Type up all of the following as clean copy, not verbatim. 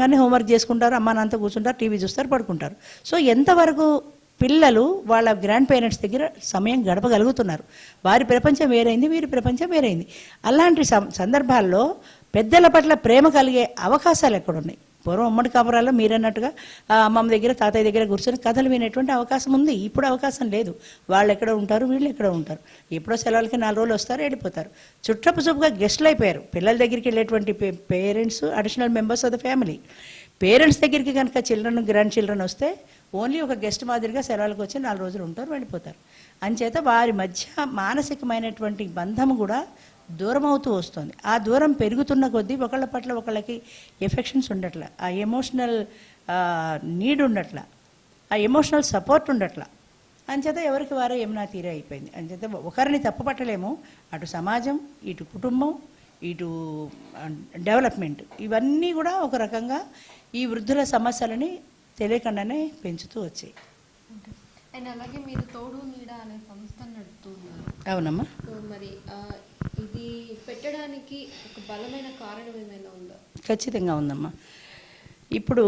కానీ హోంవర్క్ చేసుకుంటారు, అమ్మ నాన్నతో కూర్చుంటారు, టీవీ చూస్తారు, పడుకుంటారు. సో ఎంతవరకు పిల్లలు వాళ్ళ గ్రాండ్ పేరెంట్స్ దగ్గర సమయం గడపగలుగుతున్నారు? వారి ప్రపంచం వేరైంది, వీరి ప్రపంచం వేరైంది. అలాంటి సందర్భాల్లో పెద్దల పట్ల ప్రేమ కలిగే అవకాశాలు ఎక్కడున్నాయి? పూర్వం ఉమ్మడి కాపురాల్లో మీరన్నట్టుగా అమ్మమ్మ దగ్గర తాతయ్య దగ్గర కూర్చొని కథలు వినేటువంటి అవకాశం ఉంది. ఇప్పుడు అవకాశం లేదు. వాళ్ళు ఎక్కడ ఉంటారు, వీళ్ళు ఎక్కడ ఉంటారు. ఎప్పుడో సెలవులకి 4 రోజులు వస్తారు, వెళ్ళిపోతారు. చుట్టపు చూపుగా గెస్టులు అయిపోయారు. పిల్లల దగ్గరికి వెళ్ళేటువంటి parents additional members of the family. Parents దగ్గరికి కనుక చిల్డ్రన్ గ్రాండ్ చిల్డ్రన్ వస్తే ఓన్లీ ఒక గెస్ట్ మాదిరిగా సెలవులకు వచ్చి 4 రోజులు ఉంటారు, వెళ్ళిపోతారు. అంచేత వారి మధ్య మానసికమైనటువంటి బంధం కూడా దూరం అవుతూ వస్తుంది. ఆ దూరం పెరుగుతున్న కొద్దీ ఒకళ్ళ పట్ల ఒకళ్ళకి ఎఫెక్షన్స్ ఉండట్ల, ఆ ఎమోషనల్ నీడ్ ఉండట్ల, ఆ ఎమోషనల్ సపోర్ట్ ఉండట్ల. అంచేత ఎవరికి వారే ఏమన్నా తీరే అయిపోయింది. అంచేత ఒకరిని తప్పు పట్టలేము. అటు సమాజం, ఇటు కుటుంబం, ఇటు డెవలప్మెంట్, ఇవన్నీ కూడా ఒక రకంగా ఈ వృద్ధుల సమస్యలని తెలియకుండానే పెంచుతూ వచ్చాయి. అండ్ అలాగే మీరు తోడు నీడ అనే సంస్థను నడుపుతున్నారు. అవునమ్మా. మరి ఇది పెట్టడానికి ఒక బలమైన కారణం ఏమైనా ఉందా? ఖచ్చితంగా ఉందమ్మా. ఇప్పుడు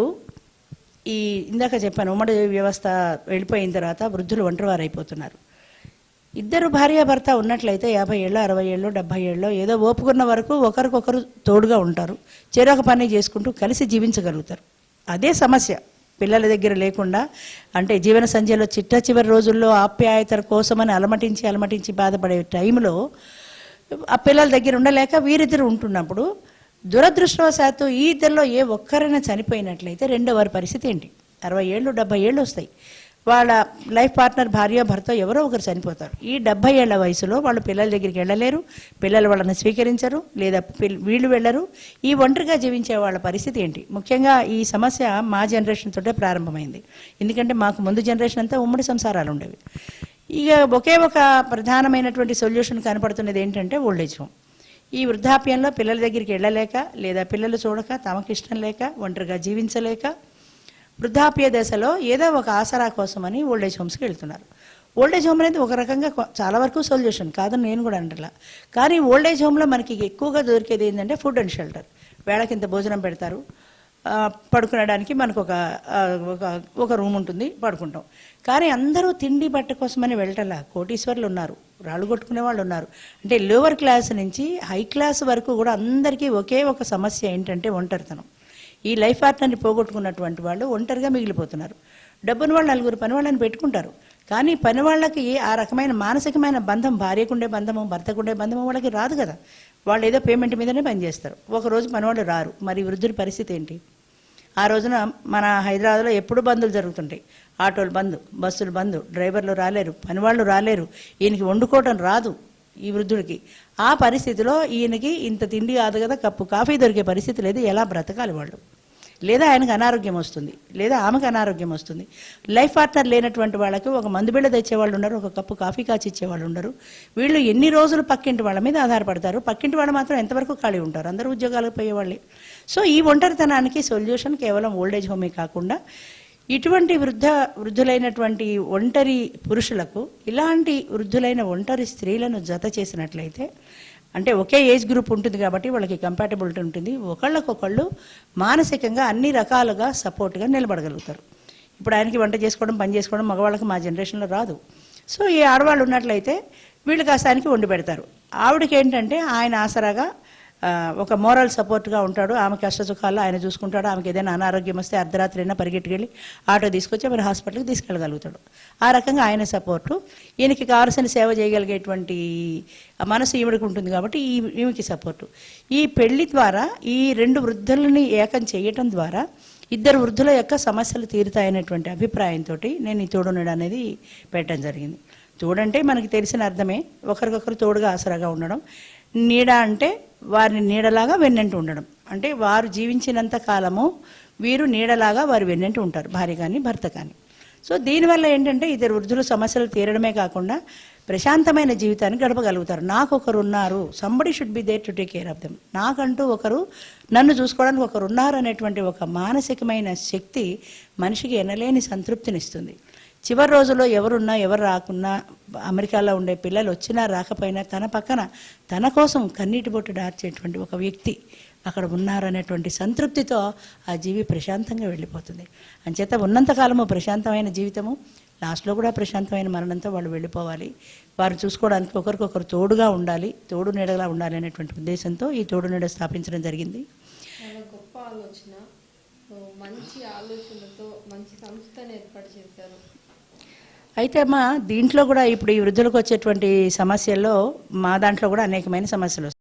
ఈ ఇందాక చెప్పాను, ఉమ్మడి వ్యవస్థ వెళ్ళిపోయిన తర్వాత వృద్ధులు ఒంటరివారు అయిపోతున్నారు. ఇద్దరు భార్యాభర్త ఉన్నట్లయితే 50 ఏళ్ళు, 60 ఏళ్ళు, 70 ఏళ్ళు ఏదో ఓపుకున్న వరకు ఒకరికొకరు తోడుగా ఉంటారు. చెరొక పని చేసుకుంటూ కలిసి జీవించగలుగుతారు. అదే సమస్య పిల్లల దగ్గర లేకుండా, అంటే జీవన సంధ్యలో చిట్ట చివరి రోజుల్లో ఆప్యాయతల కోసమని అలమటించి బాధపడే టైంలో ఆ పిల్లల దగ్గర ఉండలేక వీరిద్దరు ఉంటున్నప్పుడు దురదృష్టవశాత్తు ఈ ఇద్దరిలో ఏ ఒక్కరైనా చనిపోయినట్లయితే రెండో వారి పరిస్థితి ఏంటి? 60 ఏళ్ళు, 70 ఏళ్ళు వస్తాయి. వాళ్ళ లైఫ్ పార్ట్నర్ భార్య భర్త ఎవరో ఒకరు చనిపోతారు. ఈ 70 ఏళ్ల వయసులో వాళ్ళు పిల్లల దగ్గరికి వెళ్ళలేరు, పిల్లలు వాళ్ళని స్వీకరించరు, లేదా వీళ్ళు వెళ్ళరు. ఈ ఒంటరిగా జీవించే వాళ్ళ పరిస్థితి ఏంటి? ముఖ్యంగా ఈ సమస్య మా జనరేషన్ తోటే ప్రారంభమైంది. ఎందుకంటే మాకు ముందు జనరేషన్ అంతా ఉమ్మడి సంసారాలు ఉండేవి. ఇక ఒకే ఒక ప్రధానమైనటువంటి సొల్యూషన్ కనపడుతున్నది ఏంటంటే ఓల్డేజ్ హోమ్. ఈ వృద్ధాప్యంలో పిల్లల దగ్గరికి వెళ్ళలేక, లేదా పిల్లలు చూడక, తమకు ఇష్టం లేక, ఒంటరిగా జీవించలేక వృద్ధాప్య దశలో ఏదో ఒక ఆసరా కోసమని ఓల్డేజ్ హోమ్స్కి వెళ్తున్నారు. ఓల్డేజ్ హోమ్ అనేది ఒక రకంగా చాలా వరకు సొల్యూషన్ కాదని నేను కూడా అంటలా. కానీ ఓల్డేజ్ హోమ్లో మనకి ఎక్కువగా దొరికేది ఏంటంటే ఫుడ్ అండ్ షెల్టర్. వేళకింత భోజనం పెడతారు, పడుకునడానికి మనకు ఒక రూమ్ ఉంటుంది, పడుకుంటాం. కానీ అందరూ తిండి బట్ట కోసమని వెళ్ళటలా. కోటీశ్వర్లు ఉన్నారు, రాళ్ళు కొట్టుకునే వాళ్ళు ఉన్నారు. అంటే లోవర్ క్లాస్ నుంచి హై క్లాస్ వరకు కూడా అందరికీ ఒకే ఒక సమస్య ఏంటంటే ఒంటరితనం. ఈ లైఫ్ పార్ట్నర్ని పోగొట్టుకున్నటువంటి వాళ్ళు ఒంటరిగా మిగిలిపోతున్నారు. డబ్బుని వాళ్ళు 4 పని వాళ్ళని పెట్టుకుంటారు. కానీ పని వాళ్ళకి ఆ రకమైన మానసికమైన బంధం, భార్యకుండే బంధము, భర్తకుండే బంధము వాళ్ళకి రాదు కదా. వాళ్ళు ఏదో పేమెంట్ మీదనే పనిచేస్తారు. ఒకరోజు పనివాళ్ళు రారు. మరి వృద్ధుడి పరిస్థితి ఏంటి? ఆ రోజున మన హైదరాబాద్లో ఎప్పుడు బందులు జరుగుతుంటాయి. ఆటోలు బంద్, బస్సులు బంద్, డ్రైవర్లు రాలేరు, పనివాళ్ళు రాలేరు, ఈయనకి వండుకోవటం రాదు ఈ వృద్ధుడికి. ఆ పరిస్థితిలో ఈయనకి ఇంత తిండి కాదు కదా, కప్పు కాఫీ దొరికే పరిస్థితి లేదు. ఎలా బ్రతకాలి వాళ్ళు? లేదా ఆయనకు అనారోగ్యం వస్తుంది, లేదా ఆమెకు అనారోగ్యం వస్తుంది. లైఫ్ పార్ట్నర్ లేనటువంటి వాళ్ళకి ఒక మందు బిళ్ళ తెచ్చేవాళ్ళు ఉండరు, ఒక కప్పు కాఫీ కాచి ఇచ్చేవాళ్ళు ఉండరు. వీళ్ళు ఎన్ని రోజులు పక్కింటి వాళ్ళ మీద ఆధారపడతారు. పక్కింటి వాళ్ళు మాత్రం ఎంతవరకు ఖాళీ ఉంటారు? అందరూ ఉద్యోగాలకు పోయేవాళ్ళే. సో ఈ ఒంటరితనానికి సొల్యూషన్ కేవలం ఓల్డేజ్ హోమే కాకుండా ఇటువంటి వృద్ధులైనటువంటి ఒంటరి పురుషులకు ఇలాంటి వృద్ధులైన ఒంటరి స్త్రీలను జత చేసినట్లయితే, అంటే ఒకే ఏజ్ గ్రూప్ ఉంటుంది కాబట్టి వాళ్ళకి కంపాటబిలిటీ ఉంటుంది. ఒకళ్ళకొకళ్ళు మానసికంగా అన్ని రకాలుగా సపోర్ట్గా నిలబడగలుగుతారు. ఇప్పుడు ఆయనకి వంట చేసుకోవడం, పని చేసుకోవడం మగవాళ్ళకి మా జనరేషన్లో రాదు. సో ఈ ఆడవాళ్ళు ఉన్నట్లయితే వీళ్ళు కాస్త ఆయనకి వండి పెడతారు. ఆవిడకి ఏంటంటే ఆయన ఆసరాగా ఒక మోరల్ సపోర్ట్గా ఉంటాడు. ఆమె కష్ట సుఖాల్లో ఆయన చూసుకుంటాడు. ఆమెకి ఏదైనా అనారోగ్యం వస్తే అర్ధరాత్రి అయినా పరిగెట్టుకెళ్ళి ఆటో తీసుకొచ్చి ఆమె హాస్పిటల్కి తీసుకెళ్ళగలుగుతాడు. ఆ రకంగా ఆయన సపోర్టు, ఈయనకి కావాల్సిన సేవ చేయగలిగేటువంటి మనసు ఈవిడికి ఉంటుంది కాబట్టి ఈమెకి సపోర్టు. ఈ పెళ్లి ద్వారా ఈ 2 వృద్ధులని ఏకం చేయటం ద్వారా 2 వృద్ధుల యొక్క సమస్యలు తీరుతాయనేటువంటి అభిప్రాయంతో నేను ఈ తోడునీడ అనేది పెట్టడం జరిగింది. తోడంటే మనకి తెలిసిన అర్థమే ఒకరికొకరు తోడుగా ఆసరాగా ఉండడం. నీడ అంటే వారిని నీడలాగా వెన్నంటి ఉండడం. అంటే వారు జీవించినంత కాలము వీరు నీడలాగా వారు వెన్నంటి ఉంటారు, భార్య కానీ భర్త కానీ. సో దీనివల్ల ఏంటంటే 2 వృద్ధుల సమస్యలు తీరడమే కాకుండా ప్రశాంతమైన జీవితాన్ని గడపగలుగుతారు. నాకు ఒకరు ఉన్నారు, somebody should be there to take care of them. నాకంటూ ఒకరు, నన్ను చూసుకోవడానికి ఒకరు ఉన్నారు అనేటువంటి ఒక మానసికమైన శక్తి మనిషికి ఎనలేని సంతృప్తినిస్తుంది. చివరి రోజుల్లో ఎవరున్నా ఎవరు రాకున్నా, అమెరికాలో ఉండే పిల్లలు వచ్చినా రాకపోయినా తన పక్కన తన కోసం కన్నీటి బొట్టు డార్చేటువంటి ఒక వ్యక్తి అక్కడ ఉన్నారనేటువంటి సంతృప్తితో ఆ జీవి ప్రశాంతంగా వెళ్ళిపోతుంది. అంచేత ఉన్నంతకాలము ప్రశాంతమైన జీవితము, లాస్ట్లో కూడా ప్రశాంతమైన మరణంతో వాళ్ళు వెళ్ళిపోవాలి. వారు చూసుకోవడానికి ఒకరికొకరు తోడుగా ఉండాలి, తోడు నీడగా ఉండాలి అనేటువంటి ఉద్దేశంతో ఈ తోడు నీడ స్థాపించడం జరిగింది. చాలా గొప్ప ఆలోచన. మంచి ఆలోచనతో మంచి సంస్థను ఏర్పాటు చేశారు. అయితే అమ్మా, దీంట్లో కూడా ఇప్పుడు ఈ వృద్ధులకు వచ్చేటువంటి సమస్యల్లో మా దాంట్లో కూడా అనేకమైన సమస్యలు వస్తాయి.